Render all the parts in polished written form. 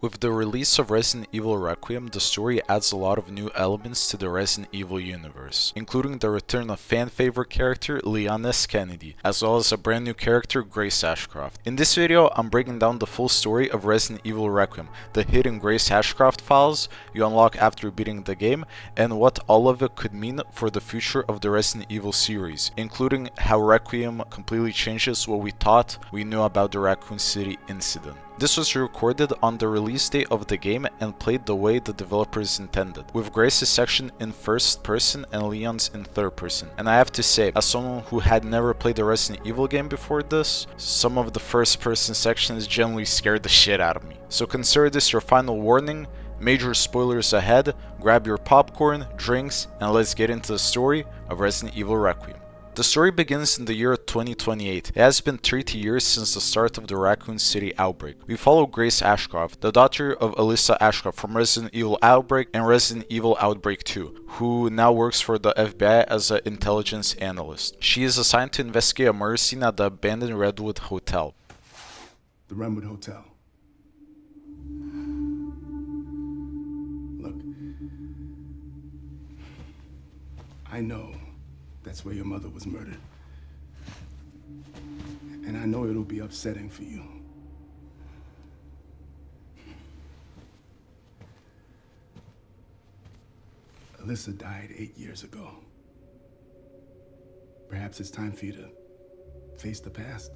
With the release of Resident Evil Requiem, the story adds a lot of new elements to the Resident Evil universe, including the return of fan-favorite character Leon S. Kennedy, as well as a brand new character Grace Ashcroft. In this video, I'm breaking down the full story of Resident Evil Requiem, the hidden Grace Ashcroft files you unlock after beating the game, and what all of it could mean for the future of the Resident Evil series, including how Requiem completely changes what we thought we knew about the Raccoon City incident. This was recorded on the release date of the game and played the way the developers intended, with Grace's section in first person and Leon's in third person. And I have to say, as someone who had never played a Resident Evil game before this, some of the first person sections generally scared the shit out of me. So consider this your final warning. Major spoilers ahead, grab your popcorn, drinks, and let's get into the story of Resident Evil Requiem. The story begins in the year 2028. It has been 30 years since the start of the Raccoon City outbreak. We follow Grace Ashcroft, the daughter of Alyssa Ashcroft from Resident Evil Outbreak and Resident Evil Outbreak 2, who now works for the FBI as an intelligence analyst. She is assigned to investigate a murder scene at the abandoned Redwood Hotel. The Renwood Hotel. Look, I know that's where your mother was murdered. And I know it'll be upsetting for you. Alyssa died 8 years ago. Perhaps it's time for you to face the past.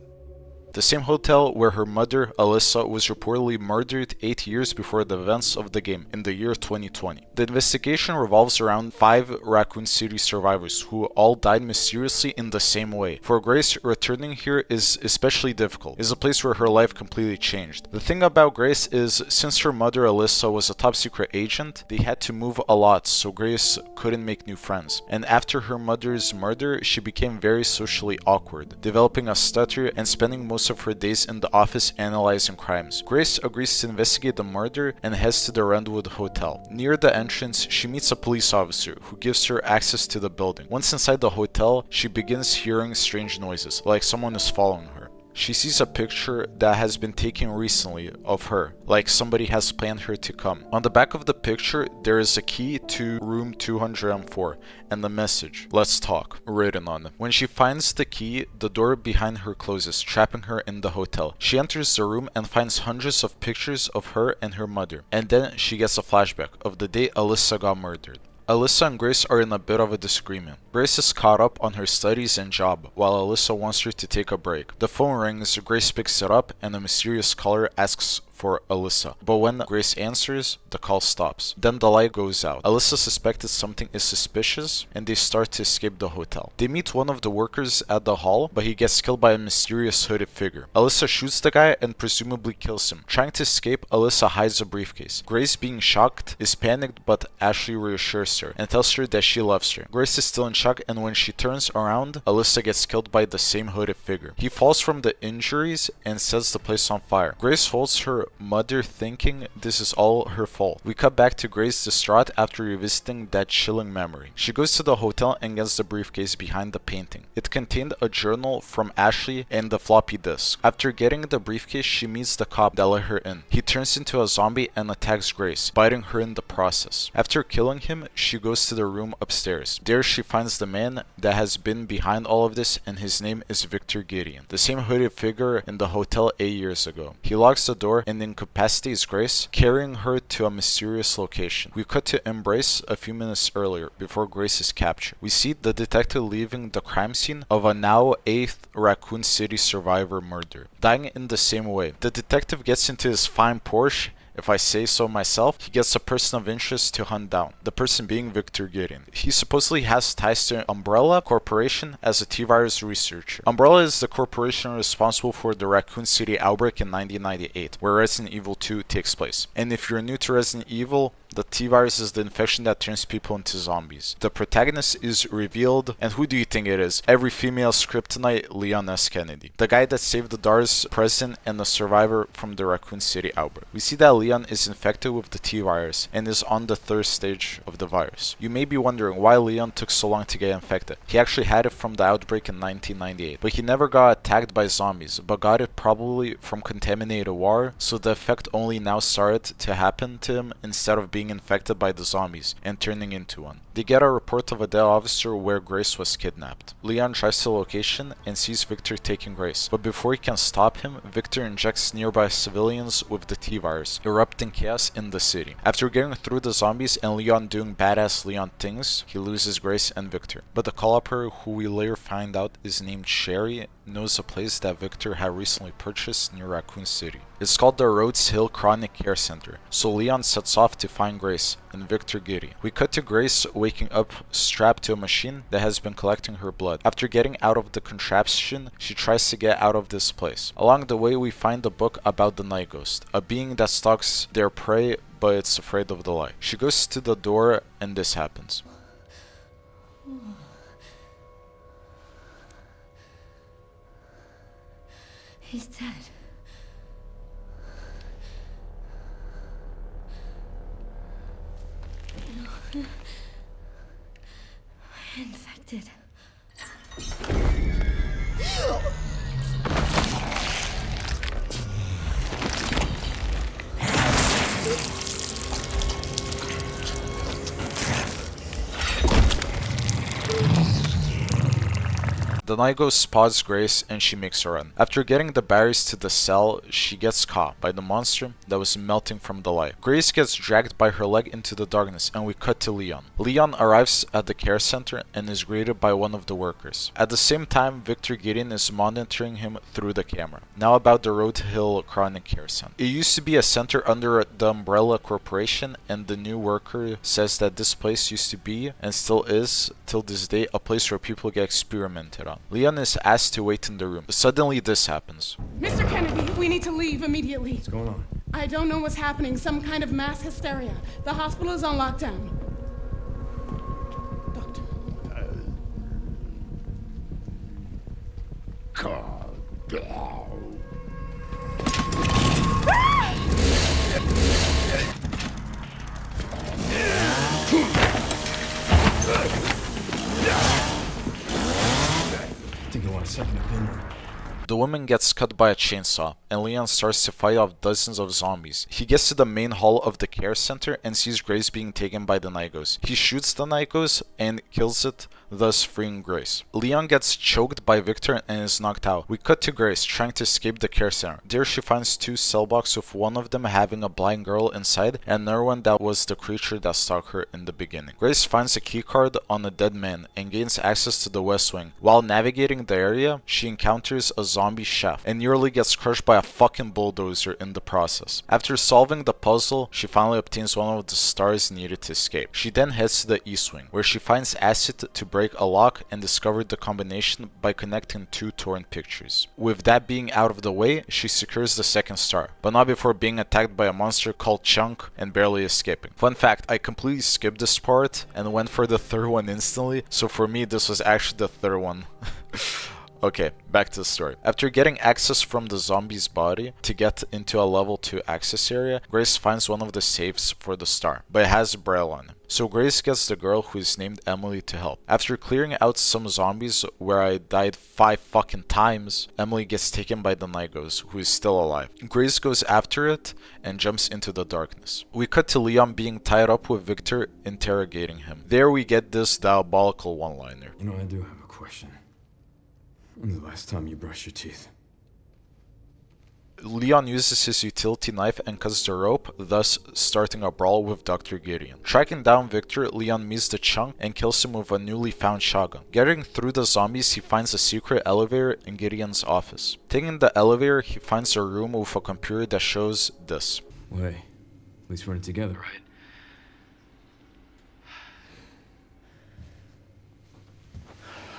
The same hotel where her mother, Alyssa, was reportedly murdered 8 years before the events of the game, in the year 2020. The investigation revolves around 5 Raccoon City survivors who all died mysteriously in the same way. For Grace, returning here is especially difficult. It's a place where her life completely changed. The thing about Grace is, since her mother, Alyssa, was a top secret agent, they had to move a lot, so Grace couldn't make new friends. And after her mother's murder, she became very socially awkward, developing a stutter and spending most of her days in the office analyzing crimes. Grace agrees to investigate the murder and heads to the Renwood Hotel. Near the entrance, she meets a police officer who gives her access to the building. Once inside the hotel, she begins hearing strange noises, like someone is following her. She sees a picture that has been taken recently of her, like somebody has planned her to come. On the back of the picture, there is a key to room 204 and the message, "Let's talk," written on it. When she finds the key, the door behind her closes, trapping her in the hotel. She enters the room and finds hundreds of pictures of her and her mother, and then she gets a flashback of the day Alyssa got murdered. Alyssa and Grace are in a bit of a disagreement. Grace is caught up on her studies and job, while Alyssa wants her to take a break. The phone rings, Grace picks it up, and a mysterious caller asks for Alyssa. But when Grace answers, the call stops. Then the light goes out. Alyssa suspected something is suspicious, and they start to escape the hotel. They meet one of the workers at the hall, but he gets killed by a mysterious hooded figure. Alyssa shoots the guy and presumably kills him. Trying to escape, Alyssa hides a briefcase. Grace, being shocked, is panicked, but Ashley reassures her and tells her that she loves her. Grace is still in shock, and when she turns around, Alyssa gets killed by the same hooded figure. He falls from the injuries and sets the place on fire. Grace holds her mother, thinking this is all her fault. We cut back to Grace distraught after revisiting that chilling memory. She goes to the hotel and gets the briefcase behind the painting. It contained a journal from Ashley and the floppy disk. After getting the briefcase, she meets the cop that let her in. He turns into a zombie and attacks Grace, biting her in the process. After killing him, she goes to the room upstairs. There she finds the man that has been behind all of this, and his name is Victor Gideon, the same hooded figure in the hotel 8 years ago. He locks the door and incapacitates Grace, carrying her to a mysterious location. We cut to Embrace a few minutes earlier, before Grace is captured. We see the detective leaving the crime scene of a now 8th Raccoon City survivor murder, dying in the same way. The detective gets into his fine Porsche. If I say so myself, he gets a person of interest to hunt down, the person being Victor Gideon. He supposedly has ties to Umbrella Corporation as a T-Virus researcher. Umbrella is the corporation responsible for the Raccoon City outbreak in 1998, where Resident Evil 2 takes place. And if you're new to Resident Evil, the T-Virus is the infection that turns people into zombies. The protagonist is revealed, and who do you think it is? Every female kryptonite, Leon S. Kennedy, the guy that saved the DAR's president and the survivor from the Raccoon City outbreak. We see that Leon is infected with the T-virus and is on the third stage of the virus. You may be wondering why Leon took so long to get infected. He actually had it from the outbreak in 1998, but he never got attacked by zombies, but got it probably from contaminated water, so the effect only now started to happen to him instead of being infected by the zombies and turning into one. They get a report of a dead officer where Grace was kidnapped. Leon drives to the location and sees Victor taking Grace, but before he can stop him, Victor injects nearby civilians with the T-virus, erupting chaos in the city. After getting through the zombies and Leon doing badass Leon things, he loses Grace and Victor. But the call operator, who we later find out is named Sherry, knows a place that Victor had recently purchased near Raccoon City. It's called the Rhodes Hill Chronic Care Center, so Leon sets off to find Grace and Victor giddy. We cut to Grace waking up strapped to a machine that has been collecting her blood. After getting out of the contraption, she tries to get out of this place. Along the way, we find a book about the Night Ghost, a being that stalks their prey but it's afraid of the light. She goes to the door and this happens. He's dead. No. Infected. The Night Ghost spots Grace and she makes a run. After getting the barriers to the cell, she gets caught by the monster that was melting from the light. Grace gets dragged by her leg into the darkness and we cut to Leon. Leon arrives at the care center and is greeted by one of the workers. At the same time, Victor Gideon is monitoring him through the camera. Now about the Rhodes Hill Chronic Care Center. It used to be a center under the Umbrella Corporation, and the new worker says that this place used to be, and still is, till this day, a place where people get experimented on. Leon is asked to wait in the room. Suddenly this happens. Mr. Kennedy, we need to leave immediately. What's going on? I don't know what's happening. Some kind of mass hysteria. The hospital is on lockdown. Doctor. Calm down. I think you want a second opinion. The woman gets cut by a chainsaw, and Leon starts to fight off dozens of zombies. He gets to the main hall of the care center and sees Grace being taken by the Night Ghost. He shoots the Night Ghost and kills it, thus freeing Grace. Leon gets choked by Victor and is knocked out. We cut to Grace trying to escape the care center. There she finds two cell blocks, with one of them having a blind girl inside and another one that was the creature that stalked her in the beginning. Grace finds a keycard on a dead man and gains access to the West Wing. While navigating the area, she encounters a zombie chef and nearly gets crushed by a fucking bulldozer in the process. After solving the puzzle, she finally obtains one of the stars needed to escape. She then heads to the East Wing, where she finds acid to break a lock and discovered the combination by connecting two torn pictures. With that being out of the way, she secures the second star, but not before being attacked by a monster called Chunk and barely escaping. Fun fact, I completely skipped this part and went for the third one instantly, so for me this was actually the third one. Okay, back to the story. After getting access from the zombie's body to get into a level 2 access area, Grace finds one of the safes for the star, but it has a braille on it. So Grace gets the girl who is named Emily to help. After clearing out some zombies where I died 5 fucking times, Emily gets taken by the Night Ghost, who is still alive. Grace goes after it and jumps into the darkness. We cut to Leon being tied up with Victor interrogating him. There we get this diabolical one-liner. You know, I do have a question. When's the last time you brushed your teeth? Leon uses his utility knife and cuts the rope, thus starting a brawl with Dr. Gideon. Tracking down Victor, Leon meets the Chunk and kills him with a newly found shotgun. Getting through the zombies, he finds a secret elevator in Gideon's office. Taking the elevator, he finds a room with a computer that shows this. Well, hey, at least we're in it together, right?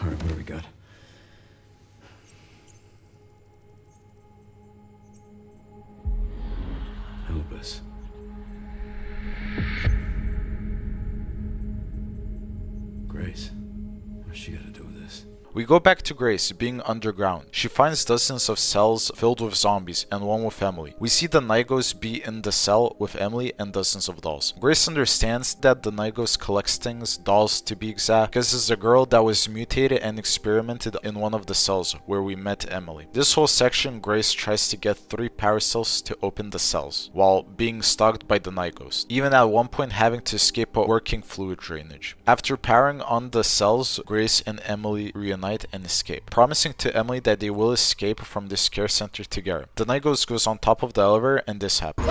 Alright, what do we got? Elpis. Grace. What's she got to do with this? We go back to Grace, being underground. She finds dozens of cells filled with zombies and one with Emily. We see the Nigos be in the cell with Emily and dozens of dolls. Grace understands that the Nigos collects things, dolls to be exact, because it's a girl that was mutated and experimented in one of the cells where we met Emily. This whole section, Grace tries to get 3 power cells to open the cells, while being stalked by the Nigos, even at one point having to escape a working fluid drainage. After powering on the cells, Grace and Emily reunite and escape, promising to Emily that they will escape from this care center together. The Nigos goes on top of the elevator and this happens.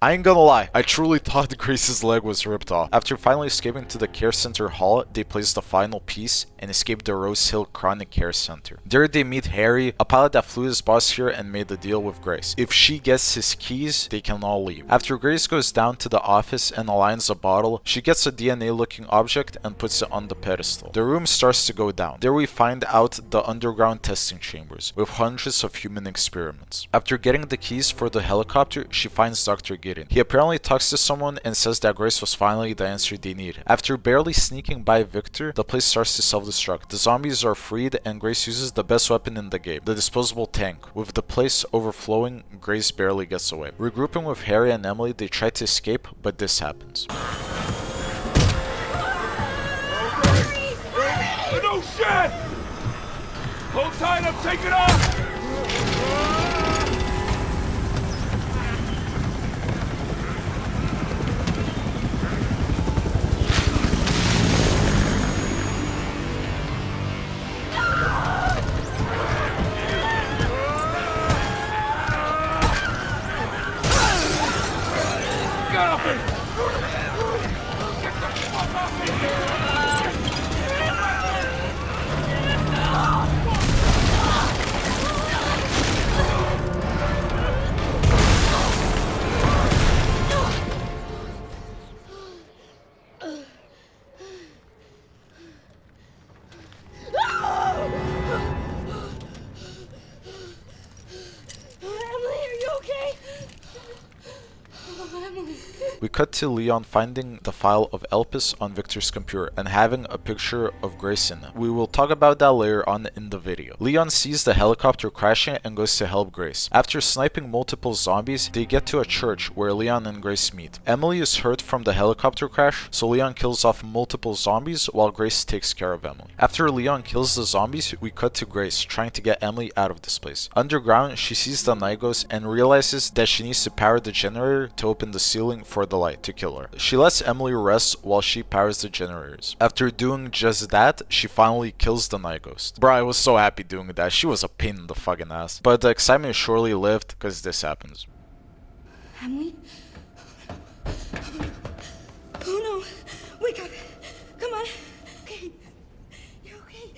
I ain't gonna lie, I truly thought Grace's leg was ripped off. After finally escaping to the care center hall, they place the final piece and escape the Rhodes Hill Chronic Care Center. There they meet Harry, a pilot that flew his boss here and made the deal with Grace. If she gets his keys, they can all leave. After Grace goes down to the office and aligns a bottle, she gets a DNA looking object and puts it on the pedestal. The room starts to go down. There we find out the underground testing chambers, with hundreds of human experiments. After getting the keys for the helicopter, she finds Dr. Gideon. He apparently talks to someone and says that Grace was finally the answer they need. After barely sneaking by Victor, the place starts to self-destruct. The zombies are freed and Grace uses the best weapon in the game, the disposable tank. With the place overflowing, Grace barely gets away. Regrouping with Harry and Emily, they try to escape, but this happens. No shit! Hold tight, I'm taking off! We cut to Leon finding the file of Elpis on Victor's computer and having a picture of Grace in it. We will talk about that later on in the video. Leon sees the helicopter crashing and goes to help Grace. After sniping multiple zombies, they get to a church where Leon and Grace meet. Emily is hurt from the helicopter crash, so Leon kills off multiple zombies while Grace takes care of Emily. After Leon kills the zombies, we cut to Grace trying to get Emily out of this place. Underground, she sees the Nigos and realizes that she needs to power the generator to open the ceiling for the light to kill her. She lets Emily rest while she powers the generators. After doing just that, she finally kills the Nigos. Bro, I was so happy doing that. She was a pain in the fucking ass. But the excitement is surely lived because this happens. Emily? Oh no! Wake up! Come on! Okay. You're okay.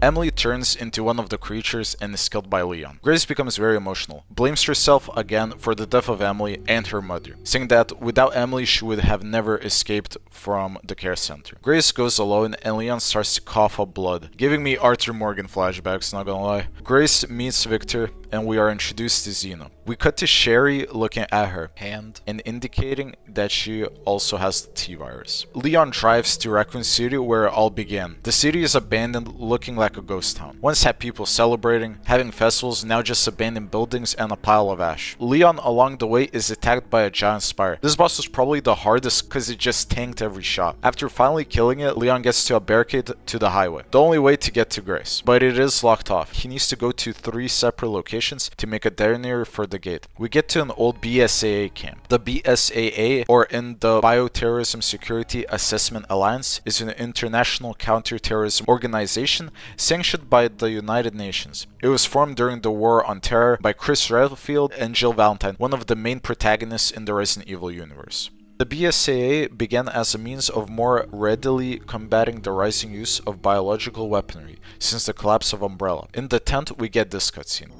Emily turns into one of the creatures and is killed by Leon. Grace becomes very emotional, blames herself again for the death of Emily and her mother, saying that without Emily she would have never escaped from the care center. Grace goes alone and Leon starts to cough up blood, giving me Arthur Morgan flashbacks, not gonna lie. Grace meets Victor and we are introduced to Zeno. We cut to Sherry looking at her hand and indicating that she also has the T-virus. Leon drives to Raccoon City where it all began. The city is abandoned, looking like a ghost town. Once had people celebrating, having festivals, now just abandoned buildings and a pile of ash. Leon along the way is attacked by a giant spider. This boss was probably the hardest because it just tanked every shot. After finally killing it, Leon gets to a barricade to the highway, the only way to get to Grace, but it is locked off. He needs to go to 3 separate locations to make a detonator for the gate. We get to an old BSAA camp. The BSAA, or in the Bioterrorism Security Assessment Alliance, is an international counterterrorism organization sanctioned by the United Nations. It was formed during the War on Terror by Chris Redfield and Jill Valentine, one of the main protagonists in the Resident Evil universe. The BSAA began as a means of more readily combating the rising use of biological weaponry since the collapse of Umbrella. In the tent, we get this cutscene.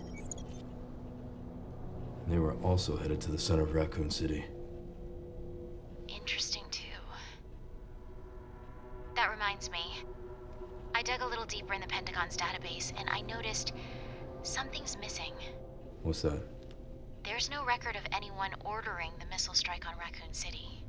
They were also headed to the center of Raccoon City. Interesting, too. That reminds me. I dug a little deeper in the Pentagon's database, and I noticed something's missing. What's that? There's no record of anyone ordering the missile strike on Raccoon City.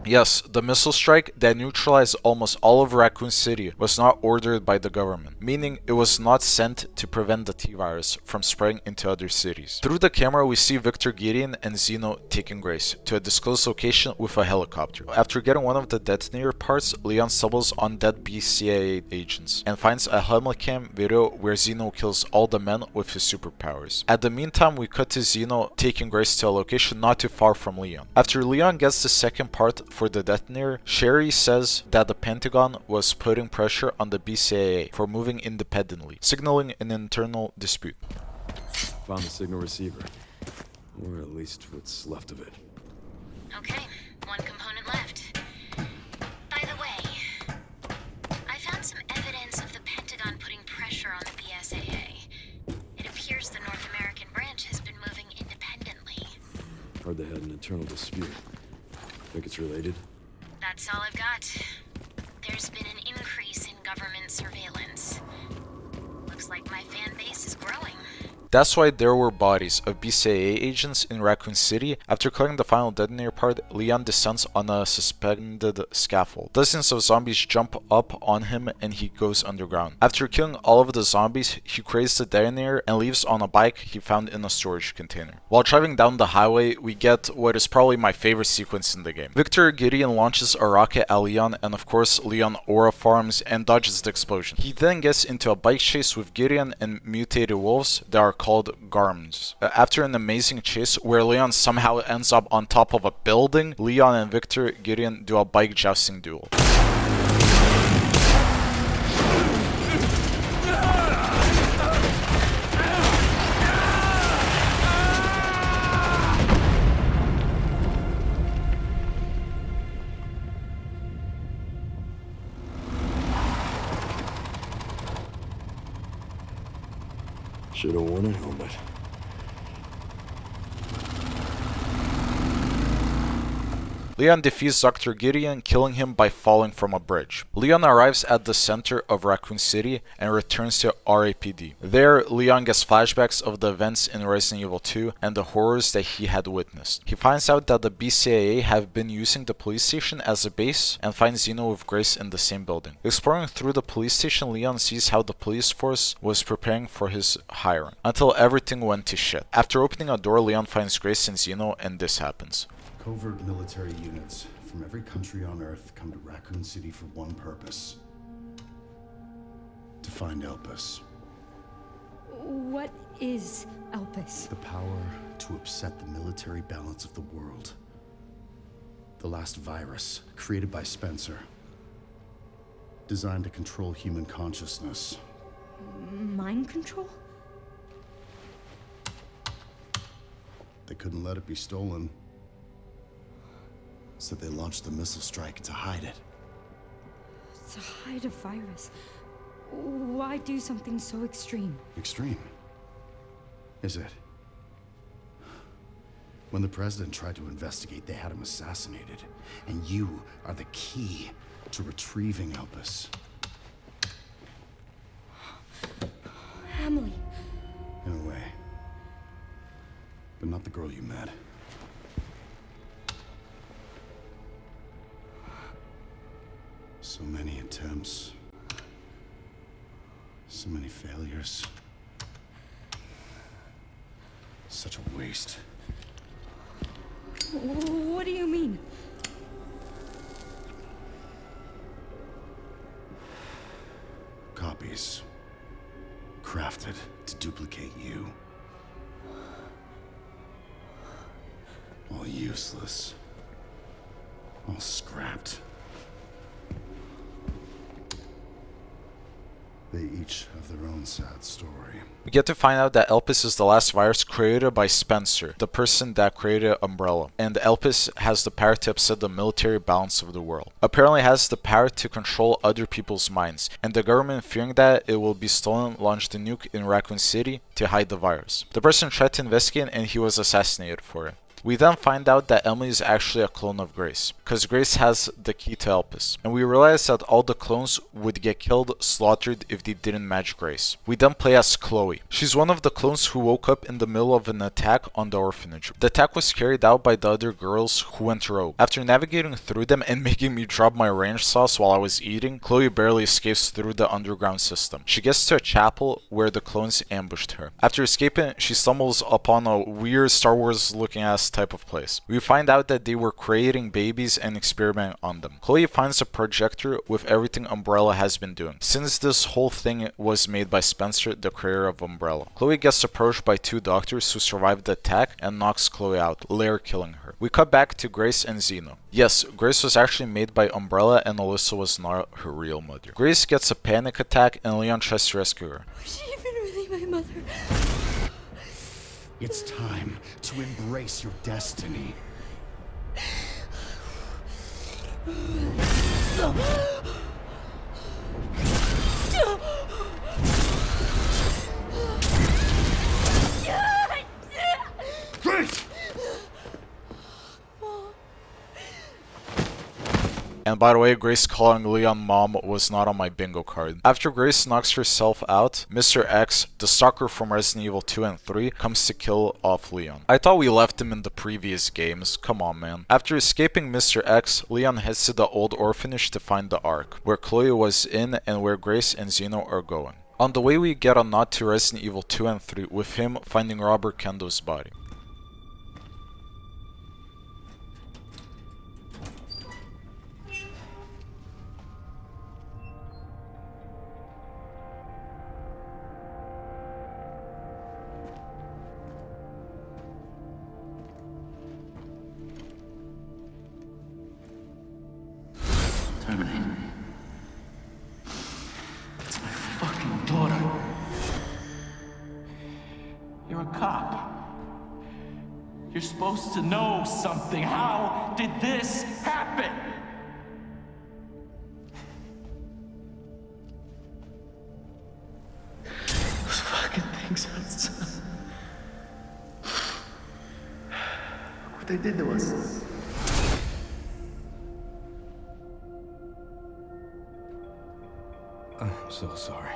Yes, the missile strike that neutralized almost all of Raccoon City was not ordered by the government, meaning it was not sent to prevent the T-virus from spreading into other cities. Through the camera, we see Victor, Gideon, and Zeno taking Grace to a disclosed location with a helicopter. After getting one of the detonator parts, Leon stumbles on dead BCAA agents and finds a helmet-cam video where Zeno kills all the men with his superpowers. At the meantime, we cut to Zeno taking Grace to a location not too far from Leon. After Leon gets the second part for the detonator, Sherry says that the Pentagon was putting pressure on the BCAA for moving independently, signaling an internal dispute. Found the signal receiver. Or at least what's left of it. Okay, one component left. By the way, I found some evidence of the Pentagon putting pressure on the BSAA. It appears the North American branch has been moving independently. Heard they had an internal dispute. Think it's related? That's all I've got. There's been an increase in government surveillance. Looks like my fan base is growing. That's why there were bodies of BCAA agents in Raccoon City. After clearing the final detonator part, Leon descends on a suspended scaffold. Dozens of zombies jump up on him and he goes underground. After killing all of the zombies, he creates the detonator and leaves on a bike he found in a storage container. While driving down the highway, we get what is probably my favorite sequence in the game. Victor Gideon launches a rocket at Leon, and of course Leon aura farms and dodges the explosion. He then gets into a bike chase with Gideon and mutated wolves that are called Garms. After an amazing chase where Leon somehow ends up on top of a building, Leon and Victor Gideon do a bike jousting duel. Should've worn a helmet. Leon defeats Dr. Gideon, killing him by falling from a bridge. Leon arrives at the center of Raccoon City and returns to RAPD. There, Leon gets flashbacks of the events in Resident Evil 2 and the horrors that he had witnessed. He finds out that the BCAA have been using the police station as a base and finds Zeno with Grace in the same building. Exploring through the police station, Leon sees how the police force was preparing for his hiring, until everything went to shit. After opening a door, Leon finds Grace and Zeno, and this happens. Covert military units from every country on Earth come to Raccoon City for one purpose. To find Elpis. What is Elpis? The power to upset the military balance of the world. The last virus, created by Spencer. Designed to control human consciousness. Mind control? They couldn't let it be stolen. So they launched the missile strike to hide it. To hide a virus. Why do something so extreme? Extreme? Is it? When the president tried to investigate, they had him assassinated. And you are the key to retrieving Elpis. Emily, not the girl you met. So many attempts. So many failures. Such a waste. What do you mean? Copies. Crafted to duplicate you. All useless. All scrapped. They each have their own sad story. We get to find out that Elpis is the last virus created by Spencer, the person that created Umbrella, and Elpis has the power to upset the military balance of the world. Apparently has the power to control other people's minds, and the government, fearing that it will be stolen, launched a nuke in Raccoon City to hide the virus. The person tried to investigate and he was assassinated for it. We then find out that Emily is actually a clone of Grace, because Grace has the key to Elpis, and we realize that all the clones would get killed, slaughtered if they didn't match Grace. We then play as Chloe. She's one of the clones who woke up in the middle of an attack on the orphanage. The attack was carried out by the other girls who went rogue. After navigating through them and making me drop my ranch sauce while I was eating, Chloe barely escapes through the underground system. She gets to a chapel where the clones ambushed her. After escaping, she stumbles upon a weird Star Wars looking ass type of place. We find out that they were creating babies and experimenting on them. Chloe finds a projector with everything Umbrella has been doing, since this whole thing was made by Spencer, the creator of Umbrella. Chloe gets approached by two doctors who survived the attack and knocks Chloe out, later killing her. We cut back to Grace and Zeno. Yes, Grace was actually made by Umbrella and Alyssa was not her real mother. Grace gets a panic attack and Leon tries to rescue her. Was she even really my mother? It's time to embrace your destiny. Grace! And by the way, Grace calling Leon mom was not on my bingo card. After Grace knocks herself out, Mr. X, the stalker from Resident Evil 2 and 3, comes to kill off Leon. I thought we left him in the previous games, come on man. After escaping Mr. X, Leon heads to the old orphanage to find the Ark, where Chloe was in and where Grace and Zeno are going. On the way we get a nod to Resident Evil 2 and 3 with him finding Robert Kendo's body. Terminate. It's my fucking daughter. You're a cop. You're supposed to know something. How did this happen? Those fucking things outside. What they did to us. I'm so sorry.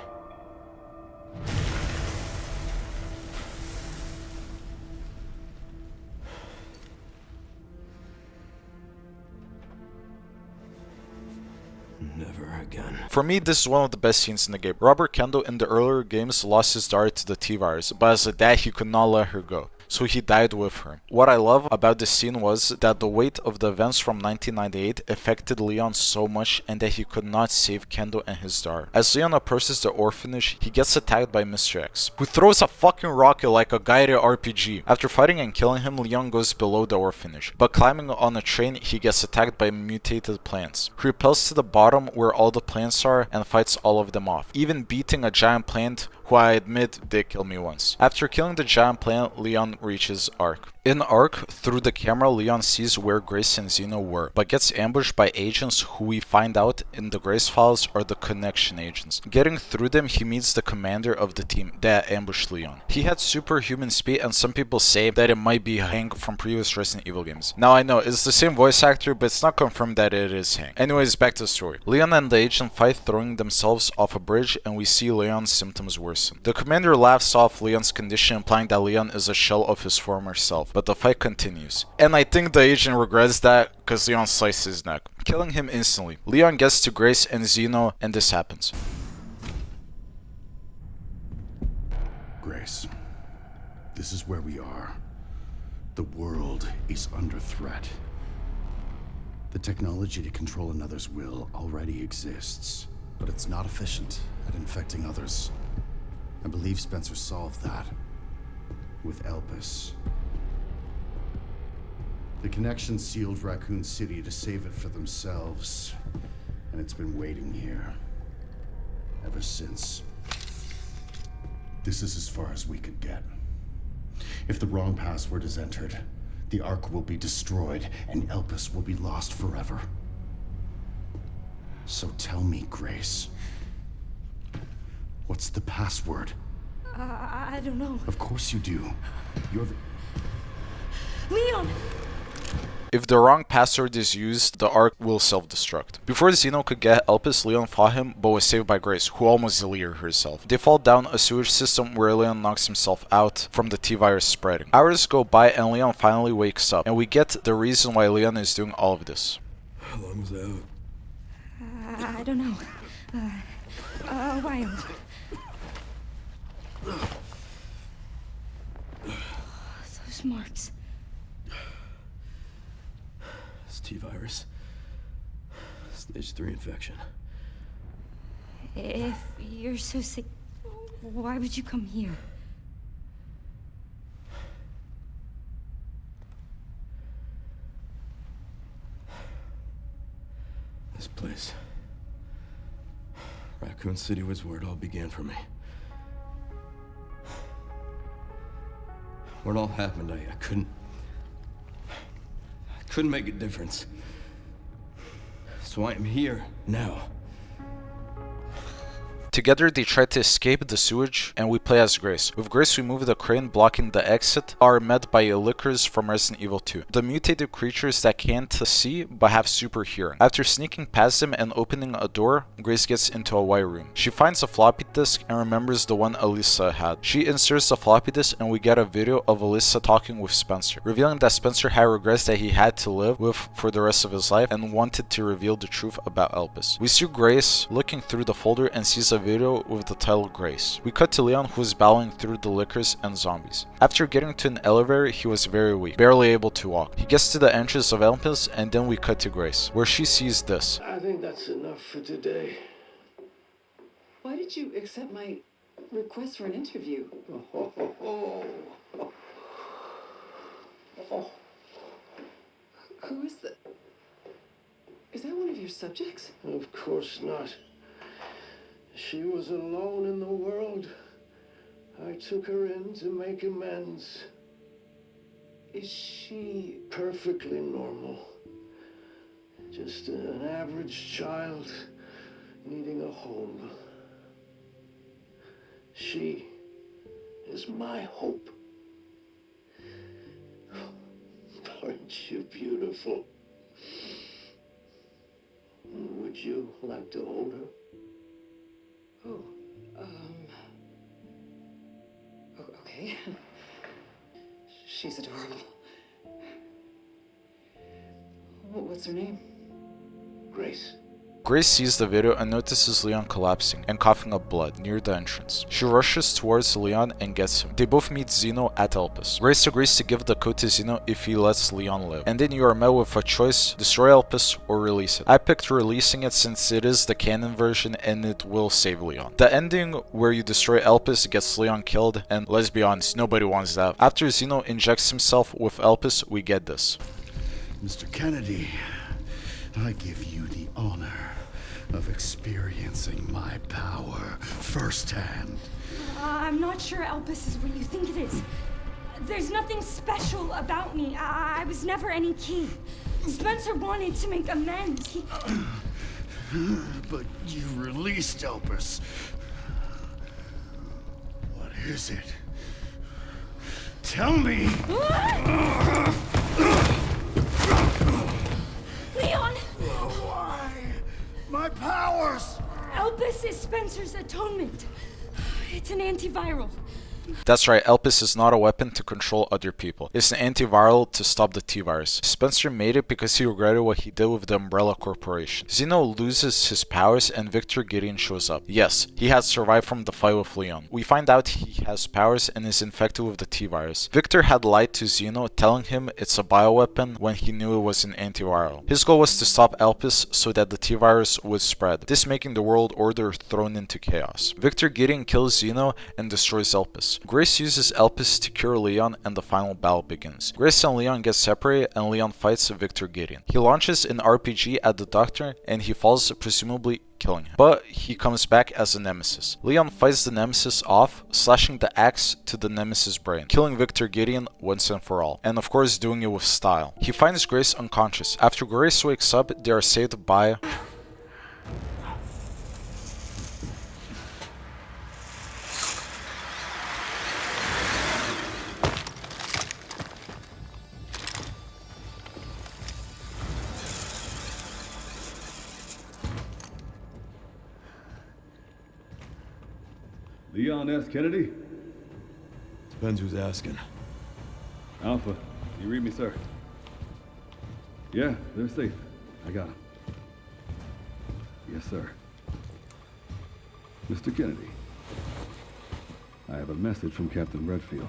Never again. For me, this is one of the best scenes in the game. Robert Kendo in the earlier games lost his daughter to the T-Virus, but as a dad he could not let her go, so he died with her. What I love about this scene was that the weight of the events from 1998 affected Leon so much and that he could not save Kendo and his daughter. As Leon approaches the orphanage, he gets attacked by Mr. X, who throws a fucking rocket like a guided RPG. After fighting and killing him, Leon goes below the orphanage, but climbing on a train, he gets attacked by mutated plants. He repels to the bottom where all the plants are and fights all of them off, even beating a giant plant who I admit did kill me once. After killing the giant plant, Leon reaches Ark. In Ark, through the camera, Leon sees where Grace and Zeno were, but gets ambushed by agents who we find out in the Grace files are the Connection agents. Getting through them, he meets the commander of the team that ambushed Leon. He had superhuman speed, and some people say that it might be Hank from previous Resident Evil games. Now I know, it's the same voice actor, but it's not confirmed that it is Hank. Anyways, back to the story. Leon and the agent fight, throwing themselves off a bridge, and we see Leon's symptoms worsen. The commander laughs off Leon's condition, implying that Leon is a shell of his former self. but the fight continues. And I think the agent regrets that because Leon sliced his neck, killing him instantly. Leon gets to Grace and Zeno, and this happens. Grace, this is where we are. The world is under threat. The technology to control another's will already exists, but it's not efficient at infecting others. I believe Spencer solved that with Elpis. The connection sealed Raccoon City to save it for themselves, and it's been waiting here ever since. This is as far as we could get. If the wrong password is entered, the Ark will be destroyed, and Elpis will be lost forever. So tell me, Grace, what's the password? I don't know. Of course you do. You're the... Leon! If the wrong password is used, the Ark will self-destruct. Before Zeno could get Elpis, Leon fought him, but was saved by Grace, who almost deleted herself. They fall down a sewage system where Leon knocks himself out from the T-virus spreading. Hours go by and Leon finally wakes up, and we get the reason why Leon is doing all of this. How long was I out? I don't know. A while. Those marks. T-virus. Stage 3 infection. If you're so sick, why would you come here? This place. Raccoon City was where it all began for me. When it all happened, I couldn't make a difference. So I am here now. Together they try to escape the sewage, and we play as Grace. With Grace we move the crane blocking the exit, are met by Lickers from Resident Evil 2. The mutated creatures that can't see but have super hearing. After sneaking past them and opening a door, Grace gets into a white room. She finds a floppy disk and remembers the one Alyssa had. She inserts the floppy disk and we get a video of Alyssa talking with Spencer, revealing that Spencer had regrets that he had to live with for the rest of his life and wanted to reveal the truth about Elpis. We see Grace looking through the folder and sees a video with the title Grace. We cut to Leon, who is battling through the lickers and zombies. After getting to an elevator, he was very weak, barely able to walk. He gets to the entrance of Elpis, and then we cut to Grace, where she sees this. I think that's enough for today. Why did you accept my request for an interview? Who is that? Is that one of your subjects? Of course not. She was alone in the world. I took her in to make amends. Is she perfectly normal? Just an average child needing a home. She is my hope. Aren't you beautiful? Would you like to hold her? Okay. She's adorable. What's her name? Grace. Grace sees the video and notices Leon collapsing and coughing up blood near the entrance. She rushes towards Leon and gets him. They both meet Zeno at Elpis. Grace agrees to give the code to Zeno if he lets Leon live. And then you are met with a choice: destroy Elpis or release it. I picked releasing it since it is the canon version and it will save Leon. The ending where you destroy Elpis gets Leon killed, and let's be honest, nobody wants that. After Zeno injects himself with Elpis, we get this. Mr. Kennedy, I give you the honor of experiencing my power firsthand. I'm not sure Elpis is what you think it is. There's nothing special about me. I was never any key. Spencer wanted to make amends. But you released Elpis. What is it? Tell me! Leon! Why? My powers! Elpis is Spencer's atonement. It's an antiviral. That's right, Elpis is not a weapon to control other people. It's an antiviral to stop the T-virus. Spencer made it because he regretted what he did with the Umbrella Corporation. Zeno loses his powers and Victor Gideon shows up. Yes, he has survived from the fight with Leon. We find out he has powers and is infected with the T-virus. Victor had lied to Zeno, telling him it's a bioweapon when he knew it was an antiviral. His goal was to stop Elpis so that the T-virus would spread, this making the world order thrown into chaos. Victor Gideon kills Zeno and destroys Elpis. Grace uses Elpis to cure Leon and the final battle begins. Grace and Leon get separated and Leon fights Victor Gideon. He launches an RPG at the doctor and he falls, presumably killing him. But he comes back as a nemesis. Leon fights the nemesis off, slashing the axe to the nemesis brain, killing Victor Gideon once and for all, and of course doing it with style. He finds Grace unconscious. After Grace wakes up, they are saved by Leon S. Kennedy? Depends who's asking. Alpha, you read me, sir? Yeah, they're safe. I got them. Yes, sir. Mr. Kennedy, I have a message from Captain Redfield.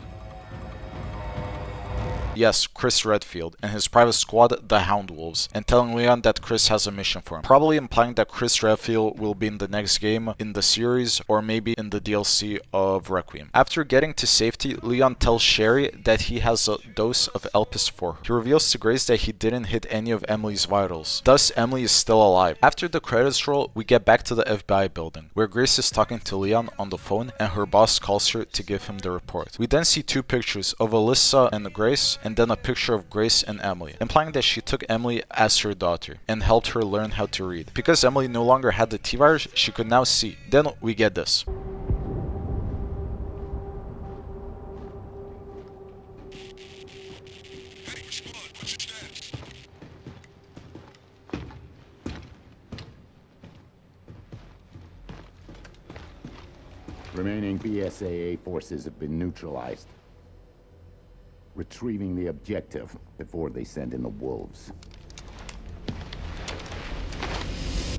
Yes, Chris Redfield, and his private squad, the Hound Wolves, and telling Leon that Chris has a mission for him, probably implying that Chris Redfield will be in the next game in the series, or maybe in the DLC of Requiem. After getting to safety, Leon tells Sherry that he has a dose of Elpis for her. He reveals to Grace that he didn't hit any of Emily's vitals, thus Emily is still alive. After the credits roll, we get back to the FBI building, where Grace is talking to Leon on the phone, and her boss calls her to give him the report. We then see two pictures of Alyssa and Grace, and then a picture of Grace and Emily, implying that she took Emily as her daughter and helped her learn how to read. Because Emily no longer had the T-virus, she could now see. Then we get this. Remaining BSAA forces have been neutralized. Retrieving the objective before they send in the wolves.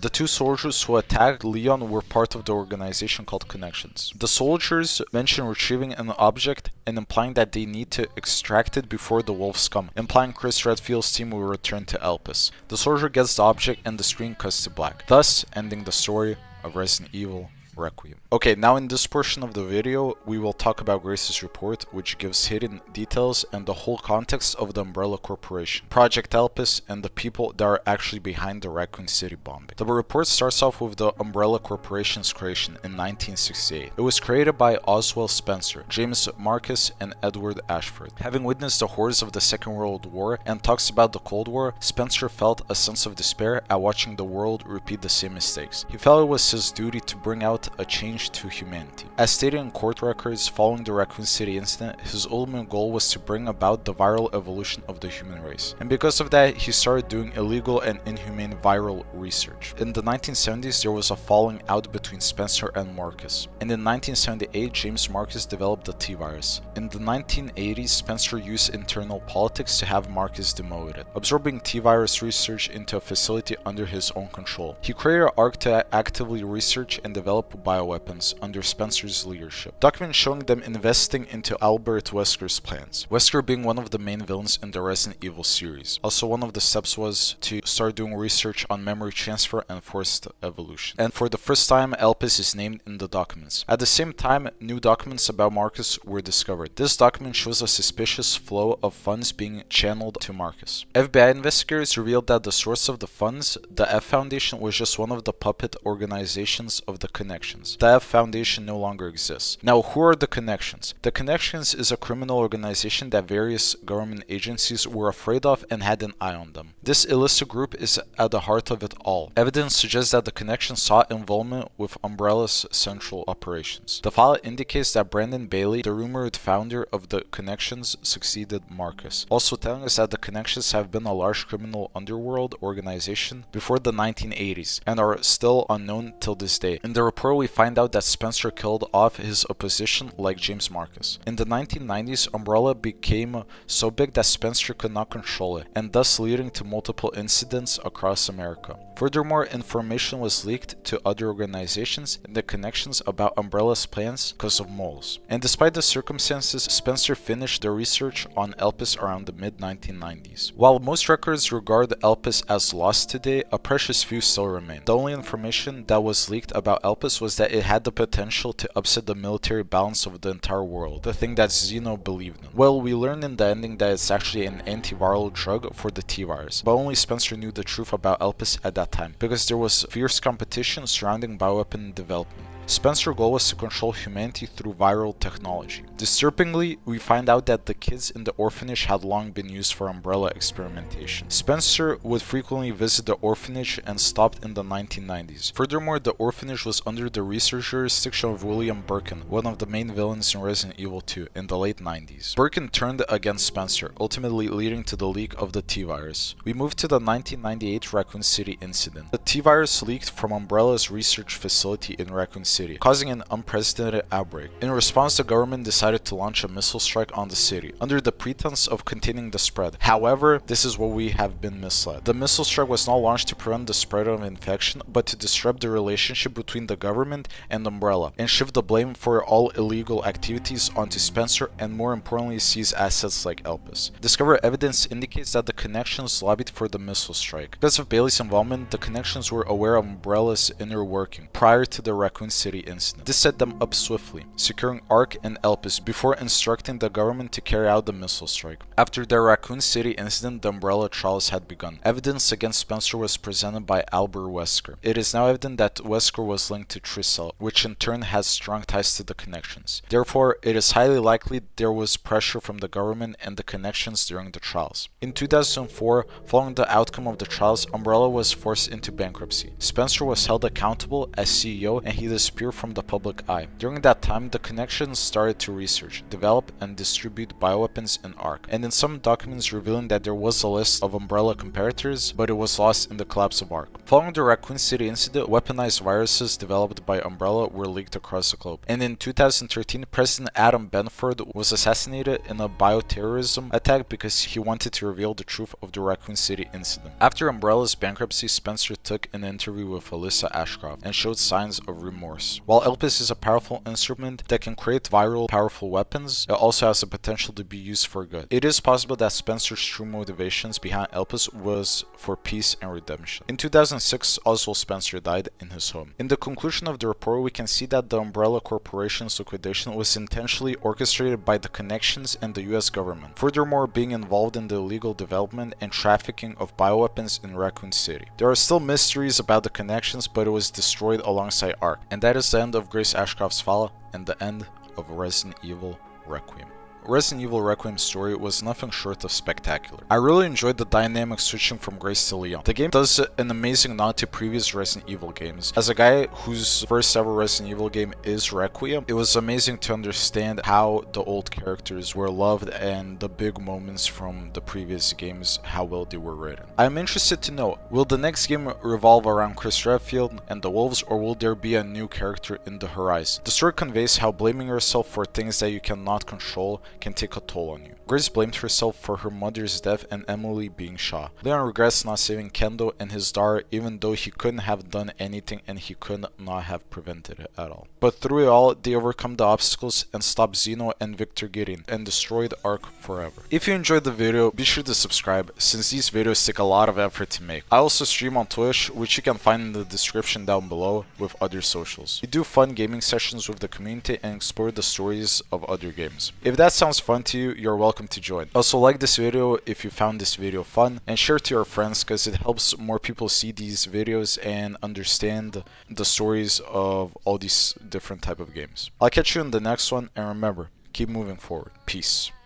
The two soldiers who attacked Leon were part of the organization called Connections. The soldiers mention retrieving an object and implying that they need to extract it before the wolves come, implying Chris Redfield's team will return to Elpis. The soldier gets the object and the screen cuts to black, thus ending the story of Resident Evil Requiem. Okay, now in this portion of the video, we will talk about Grace's report, which gives hidden details and the whole context of the Umbrella Corporation, Project Elpis, and the people that are actually behind the Raccoon City bombing. The report starts off with the Umbrella Corporation's creation in 1968. It was created by Oswald Spencer, James Marcus, and Edward Ashford. Having witnessed the horrors of the Second World War and talks about the Cold War, Spencer felt a sense of despair at watching the world repeat the same mistakes. He felt it was his duty to bring out a change to humanity. As stated in court records following the Raccoon City incident, his ultimate goal was to bring about the viral evolution of the human race. And because of that, he started doing illegal and inhumane viral research. In the 1970s, there was a falling out between Spencer and Marcus. And in 1978, James Marcus developed the T-virus. In the 1980s, Spencer used internal politics to have Marcus demoted, absorbing T-virus research into a facility under his own control. He created ARC to actively research and develop bioweapons under Spencer's leadership. Documents showing them investing into Albert Wesker's plans. Wesker being one of the main villains in the Resident Evil series. Also, one of the steps was to start doing research on memory transfer and forced evolution. And for the first time, Elpis is named in the documents. At the same time, new documents about Marcus were discovered. This document shows a suspicious flow of funds being channeled to Marcus. FBI investigators revealed that the source of the funds, the F Foundation, was just one of the puppet organizations of the Connections. The F Foundation no longer exists. Now, who are the Connections? The Connections is a criminal organization that various government agencies were afraid of and had an eye on them. This illicit group is at the heart of it all. Evidence suggests that the Connections sought involvement with Umbrella's central operations. The file indicates that Brandon Bailey, the rumored founder of the Connections, succeeded Marcus, also telling us that the Connections have been a large criminal underworld organization before the 1980s and are still unknown till this day. In the report we find out that Spencer killed off his opposition like James Marcus. In the 1990s, Umbrella became so big that Spencer could not control it, and thus leading to multiple incidents across America. Furthermore, information was leaked to other organizations and the connections about Umbrella's plans because of moles. And despite the circumstances, Spencer finished the research on Elpis around the mid-1990s. While most records regard Elpis as lost today, a precious few still remain. The only information that was leaked about Elpis was that it had the potential to upset the military balance of the entire world, the thing that Zeno believed in. Well, we learned in the ending that it's actually an antiviral drug for the T-virus, but only Spencer knew the truth about Elpis at that time, because there was fierce competition surrounding bioweapon development. Spencer's goal was to control humanity through viral technology. Disturbingly, we find out that the kids in the orphanage had long been used for Umbrella experimentation. Spencer would frequently visit the orphanage and stopped in the 1990s. Furthermore, the orphanage was under the research jurisdiction of William Birkin, one of the main villains in Resident Evil 2 in the late 90s. Birkin turned against Spencer, ultimately leading to the leak of the T-virus. We move to the 1998 Raccoon City incident. The T-virus leaked from Umbrella's research facility in Raccoon City, causing an unprecedented outbreak. In response, the government decided to launch a missile strike on the city, under the pretense of containing the spread. However, this is where we have been misled. The missile strike was not launched to prevent the spread of infection, but to disrupt the relationship between the government and Umbrella, and shift the blame for all illegal activities onto Spencer, and more importantly, seize assets like Elpis. Discovered evidence indicates that the connections lobbied for the missile strike. Because of Bailey's involvement, the connections were aware of Umbrella's inner working prior to the Raccoon City incident. This set them up swiftly, securing Ark and Elpis before instructing the government to carry out the missile strike. After the Raccoon City incident, the Umbrella trials had begun. Evidence against Spencer was presented by Albert Wesker. It is now evident that Wesker was linked to Tricell, which in turn has strong ties to the connections. Therefore, it is highly likely there was pressure from the government and the connections during the trials. In 2004, following the outcome of the trials, Umbrella was forced into bankruptcy. Spencer was held accountable as CEO, and he disappeared from the public eye. During that time, the connections started to research, develop, and distribute bioweapons in Ark, and in some documents revealing that there was a list of Umbrella comparators, but it was lost in the collapse of Ark. Following the Raccoon City incident, weaponized viruses developed by Umbrella were leaked across the globe, and in 2013, President Adam Benford was assassinated in a bioterrorism attack because he wanted to reveal the truth of the Raccoon City incident. After Umbrella's bankruptcy, Spencer took an interview with Alyssa Ashcroft and showed signs of remorse. While Elpis is a powerful instrument that can create viral, powerful weapons, it also has the potential to be used for good. It is possible that Spencer's true motivations behind Elpis was for peace and redemption. In 2006, Oswald Spencer died in his home. In the conclusion of the report, we can see that the Umbrella Corporation's liquidation was intentionally orchestrated by the connections and the US government, furthermore being involved in the illegal development and trafficking of bioweapons in Raccoon City. There are still mysteries about the connections, but it was destroyed alongside Ark, and that is the end of Grace Ashcroft's file and the end of Resident Evil Requiem. Resident Evil Requiem's story was nothing short of spectacular. I really enjoyed the dynamic switching from Grace to Leon. The game does an amazing nod to previous Resident Evil games. As a guy whose first ever Resident Evil game is Requiem, it was amazing to understand how the old characters were loved and the big moments from the previous games, how well they were written. I'm interested to know, will the next game revolve around Chris Redfield and the Wolves, or will there be a new character in the horizon? The story conveys how blaming yourself for things that you cannot control can take a toll on you. Grace blamed herself for her mother's death and Emily being shot. Leon regrets not saving Kendo and his daughter, even though he couldn't have done anything and he could not have prevented it at all. But through it all, they overcome the obstacles and stop Zeno and Victor Gideon and destroy the Ark forever. If you enjoyed the video, be sure to subscribe, since these videos take a lot of effort to make. I also stream on Twitch, which you can find in the description down below, with other socials. We do fun gaming sessions with the community and explore the stories of other games. If that sounds fun to you, you're welcome to join. Also, like this video if you found this video fun, and share to your friends because it helps more people see these videos and understand the stories of all these different type of games. I'll catch you in the next one, and remember, keep moving forward. Peace.